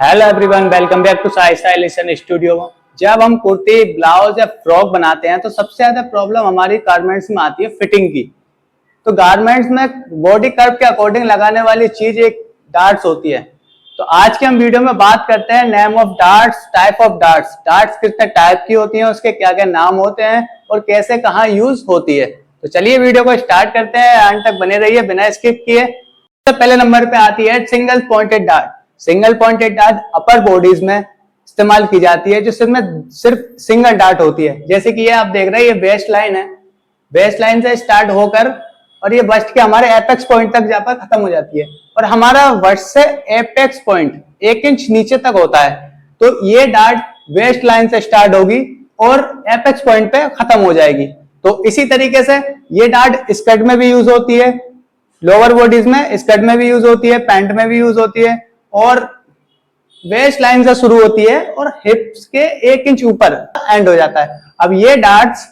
Hello everyone, welcome back to Sai Stylishan studio. जब हम kurti, blouse या फ्रॉक बनाते हैं तो सबसे ज्यादा प्रॉब्लम हमारी गारमेंट्स में आती है फिटिंग की। तो गारमेंट्स में बॉडी कर्व के अकॉर्डिंग लगाने वाली चीज एक डार्ट्स होती है। तो आज के हम वीडियो में बात करते हैं name of darts, type of darts, darts कितने टाइप की होती हैं, उसके क्या क्या नाम होते हैं और कैसे कहाँ यूज होती है। तो चलिए वीडियो को स्टार्ट करते हैं, अंत तक बने रहिए बिना स्किप किए। तो पहले नंबर पे आती है single pointed dart. Single pointed dart upper bodies में इस्तेमाल की जाती है जिसमें सिर्फ सिंगल डार्ट होती है। जैसे कि ये आप देख रहे हैं, ये वेस्ट लाइन है, वेस्ट लाइन से स्टार्ट होकर और ये बस्ट के हमारे एपेक्स पॉइंट तक जाकर खत्म हो जाती है और हमारा बस्ट से एपेक्स पॉइंट 1 इंच नीचे तक होता है। तो ये डार्ट वेस्ट लाइन से स्टार्ट होगी और एपेक्स पॉइंट पे खत्म हो जाएगी। तो इसी तरीके से ये डार्ट स्कर्ट में भी यूज होती है, लोअर बॉडीज में स्कर्ट में भी यूज होती है, पैंट में भी यूज होती है और वेस्ट लाइन से शुरू होती है और हिप्स के 1 इंच ऊपर एंड हो जाता है। अब ये डार्ट्स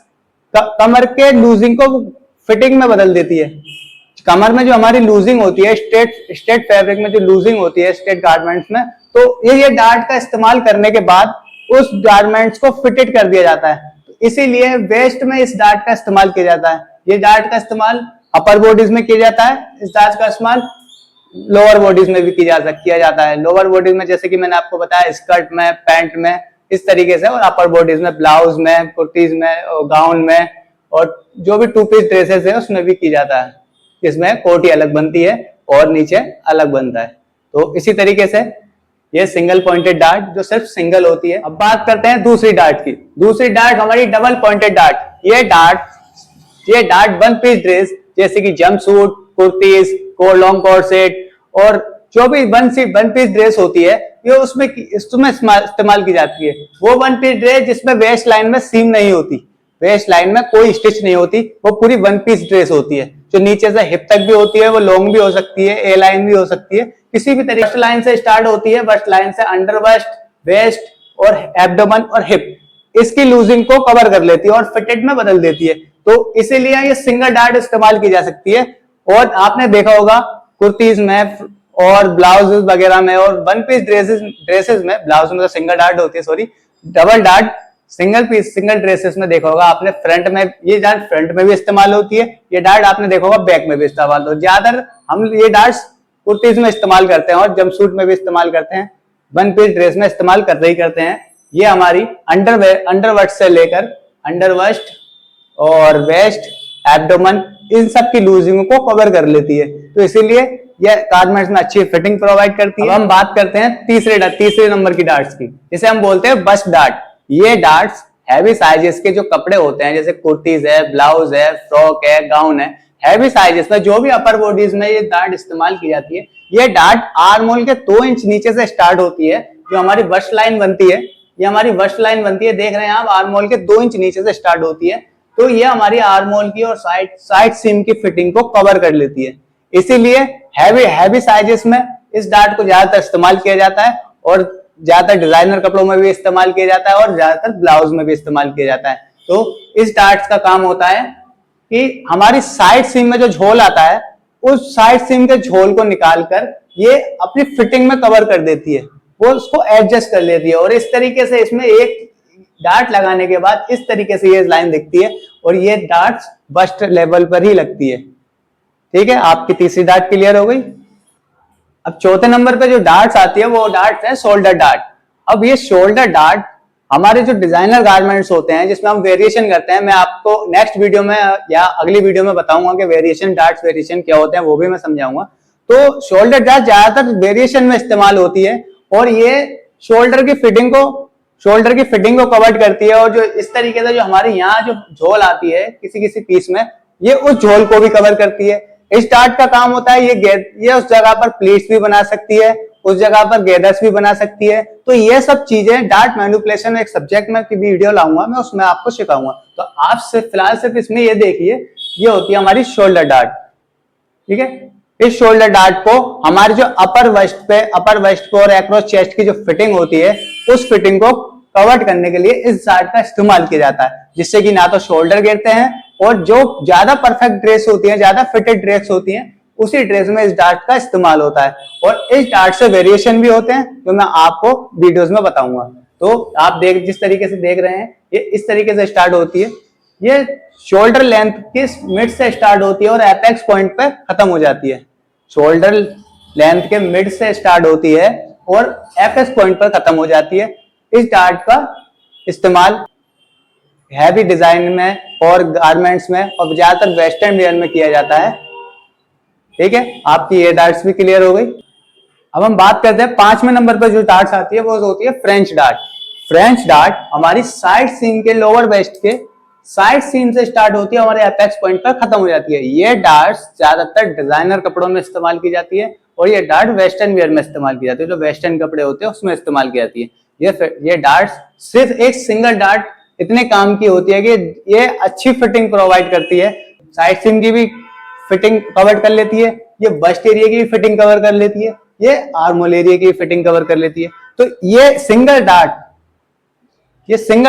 कमर के लूजिंग को फिटिंग में बदल देती है। कमर में जो हमारी लूजिंग होती है, स्ट्रेट फैब्रिक में जो लूजिंग होती है स्ट्रेट गारमेंट्स में, तो ये डार्ट का इस्तेमाल करने के बाद उस गारमेंट्स को फिटेड कर दिया जाता है। तो इसीलिए वेस्ट में इस डार्ट का इस्तेमाल किया जाता है। ये डार्ट का इस्तेमाल अपर बॉडीज में किया जाता है, इस डार्ट का इस्तेमाल लोअर बॉडीज में भी किया जाता है। लोअर बॉडीज में जैसे कि मैंने आपको बताया स्कर्ट में, पैंट में, इस तरीके से, और अपर बॉडीज में ब्लाउज में, कुर्तीज में, गाउन में और जो भी 2 पीस ड्रेसेस है उसमें भी की जाता है। इसमें कोटी अलग बनती है और नीचे अलग बनता है। तो इसी तरीके से ये सिंगल पॉइंटेड डार्ट जो सिर्फ सिंगल होती है। अब बात करते हैं दूसरी डार्ट की। दूसरी डार्ट हमारी डबल पॉइंटेड डार्ट। ये डार्ट 1 पीस ड्रेस जैसे कि jumpsuit, kurtis, long coat set और जो भी 1 पीस ड्रेस होती है ये उसमें इस्तेमाल की जाती है। वो 1 पीस ड्रेस जिसमें वेस्ट लाइन में सीम नहीं होती, वेस्ट लाइन में कोई स्टिच नहीं होती, वो पूरी 1 पीस ड्रेस होती है जो नीचे से हिप तक भी होती है, वो लॉन्ग भी हो सकती है, ए लाइन भी हो सकती है, किसी भी तरीके। बस्ट लाइन से स्टार्ट होती है, बस्ट लाइन से अंडर बस्ट, वेस्ट और एब्डोमेन और हिप इसकी लूजिंग को कवर कर लेती है और फिटेड में बदल देती है। तो इसीलिए ये सिंगल डार्ट इस्तेमाल की जा सकती है। और आपने देखा होगा कुर्तीज में और ब्लाउजेस वगैरह में और 1 पीस ड्रेसेस में, ब्लाउज में तो सिंगल डार्ट होती है, sorry, double dart single dresses में देखा होगा आपने। फ्रंट में ये डार्ट फ्रंट में भी इस्तेमाल होती है, ये डार्ट आपने देखा होगा बैक में भी इस्तेमाल होती है। ज्यादातर हम ये डार्ट्स कुर्तीज में इस्तेमाल करते हैं और जंपसूट में भी इस्तेमाल करते हैं, 1 पीस ड्रेस में इस्तेमाल करते हैं। ये हमारी अंडरवर्ट से लेकर अंडरवेस्ट और वेस्ट, एब्डोमेन, इन सब की लूजिंग को कवर कर लेती है। तो इसीलिए ये गारमेंट्स में अच्छी फिटिंग प्रोवाइड करती है। अब हम बात करते हैं तीसरे नंबर की डार्ट्स की, जिसे हम बोलते हैं बस्ट डार्ट। ये डार्ट्स हैवी साइजेस के जो कपड़े होते हैं, जैसे कुर्तीज है, ब्लाउज है, फ्रॉक है, गाउन है, हैवी साइजेस में जो भी अपर बॉडीज में ये डार्ट इस्तेमाल की जाती है। ये डार्ट आर्म होल के 2 इंच नीचे से स्टार्ट होती है। जो हमारी बस्ट लाइन बनती है, ये हमारी बस्ट लाइन बनती है, देख रहे हैं आप, आर्म होल के 2 इंच नीचे से स्टार्ट होती है। तो ये हमारी आर्म होल की और साइड सीम की फिटिंग को कवर कर लेती है। इसीलिए हैवी साइजेस में इस डार्ट को ज्यादातर इस्तेमाल किया जाता है और ज्यादातर डिजाइनर कपड़ों में भी इस्तेमाल किया जाता है और ज्यादातर ब्लाउज में भी इस्तेमाल किया जाता है। तो इस डार्ट का काम होता है कि हमारी साइड सीम में जो झोल आता है, उस साइड सीम के झोल को निकालकर ये अपनी फिटिंग में कवर कर देती है, वो उसको एडजस्ट कर लेती है। और इस तरीके से इसमें एक डार्ट लगाने के बाद इस तरीके से ये लाइन दिखती है और ये डार्ट्स बस्ट लेवल पर ही लगती है। ठीक है, आपकी तीसरी डार्ट क्लियर हो गई। अब चौथे नंबर पे जो डार्ट्स आती है वो डार्ट्स है शोल्डर डार्ट। अब ये शोल्डर डार्ट हमारे जो डिजाइनर गारमेंट्स होते हैं जिसमें हम वेरिएशन करते हैं, मैं आपको नेक्स्ट वीडियो में या अगली वीडियो में बताऊंगा कि वेरिएशन क्या होते हैं, वो भी मैं समझाऊंगा। तो शोल्डर डार्ट ज्यादातर वेरिएशन में इस्तेमाल होती है और ये शोल्डर की फिटिंग को कवर करती है। और जो इस तरीके से जो हमारे यहाँ जो झोल आती है किसी पीस में, ये उस झोल को भी कवर करती है। इस डार्ट का काम होता है ये उस जगह पर प्लीट्स भी बना सकती है, उस जगह पर गैदर्स भी बना सकती है। तो ये सब चीजें डार्ट मैनिपुलेशन एक सब्जेक्ट में की वीडियो लाऊंगा, मैं उसमें आपको सिखाऊंगा। तो आप फिलहाल सिर्फ इसमें ये देखिए, ये होती है हमारी शोल्डर डार्ट। ठीक है, इस शोल्डर डार्ट को हमारे जो अपर वेस्ट पे और एक्रॉस चेस्ट की जो फिटिंग होती है, उस फिटिंग को कवर करने के लिए इस डार्ट का इस्तेमाल किया जाता है, जिससे कि ना तो शोल्डर गिरते हैं और जो ज्यादा परफेक्ट ड्रेस होती है, ज्यादा फिटेड ड्रेस होती है, उसी ड्रेस में इस डार्ट का इस्तेमाल होता है। और इस डार्ट से वेरिएशन भी होते हैं जो मैं आपको वीडियोस में बताऊंगा। तो आप जिस तरीके से देख रहे हैं, ये इस तरीके से स्टार्ट होती है। ये शोल्डर लेंथ की मिड से स्टार्ट होती है और एपेक्स पॉइंट पे खत्म हो जाती है। शोल्डर लेंथ के मिड से स्टार्ट होती है और एपेक्स पॉइंट पर खत्म हो जाती है। इस डार्ट का इस्तेमाल हैवी डिजाइन में और गारमेंट्स में और ज्यादातर वेस्टर्न वेयर में किया जाता है। ठीक है, आपकी ये डार्ट्स भी क्लियर हो गई। अब हम बात करते हैं 5वें नंबर पर जो डार्ट्स आती है वो होती है फ्रेंच डार्ट। फ्रेंच डार्ट हमारी साइड सीम के लोअर वेस्ट के साइड सीम से स्टार्ट होती है, हमारे एपेक्स पॉइंट पर खत्म हो जाती है। ये डार्ट्स ज्यादातर डिजाइनर कपड़ों में इस्तेमाल की जाती है और ये डार्ट वेस्टर्न वेयर में इस्तेमाल की जाती है, जो वेस्टर्न कपड़े होते हैं उसमें इस्तेमाल की जाती है। ये डार्ट्स सिर्फ एक सिंगल डार्ट इतने काम की होती है कि ये अच्छी फिटिंग प्रोवाइड करती है। साइड सीम की भी फिटिंग कवर कर लेती है, ये बस्ट एरिया की भी फिटिंग कवर कर लेती है, ये आर्मोल एरिया की फिटिंग कवर कर लेती है। तो ये सिंगल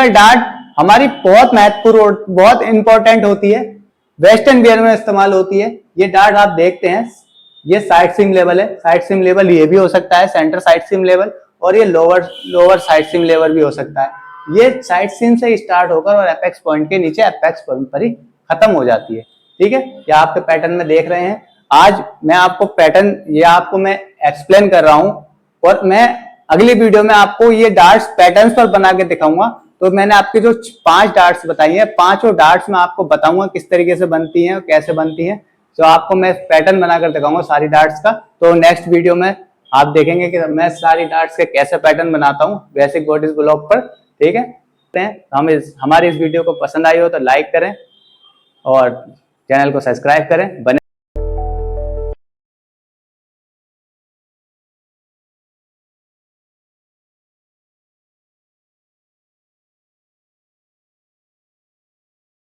डार्ट हमारी बहुत महत्वपूर्ण, बहुत इंपॉर्टेंट होती है, वेस्टर्न वेयर में इस्तेमाल होती है। ये डार्ट आप देखते हैं, ये साइड सीम लेवल है। साइड सीम लेवल ये भी हो सकता है, सेंटर साइड सीम लेवल, और ये लोअर साइड सीम लेवल भी हो सकता है। ये साइड सीम से स्टार्ट होकर और एपेक्स पॉइंट के नीचे एपेक्स पॉइंट पर ही खत्म हो जाती है। ठीक है, ये आपके पैटर्न में देख रहे हैं। आज मैं आपको पैटर्न ये आपको मैं एक्सप्लेन कर रहा हूं और मैं अगली वीडियो में आपको ये डार्ट्स पैटर्न्स पर बना के दिखाऊंगा। तो मैंने आपकी जो 5 डार्ट्स बताई हैं, 5 डार्ट्स में आपको बताऊंगा किस तरीके से बनती हैं और कैसे बनती हैं। तो आपको मैं पैटर्न बनाकर दिखाऊंगा सारी डार्ट्स का। तो नेक्स्ट वीडियो में आप देखेंगे कि मैं सारी डार्ट्स के कैसे पैटर्न बनाता हूँ बेसिक बॉडीज ब्लॉक पर। ठीक है, हमारी इस वीडियो को पसंद आई हो तो लाइक करें और चैनल को सब्सक्राइब करें।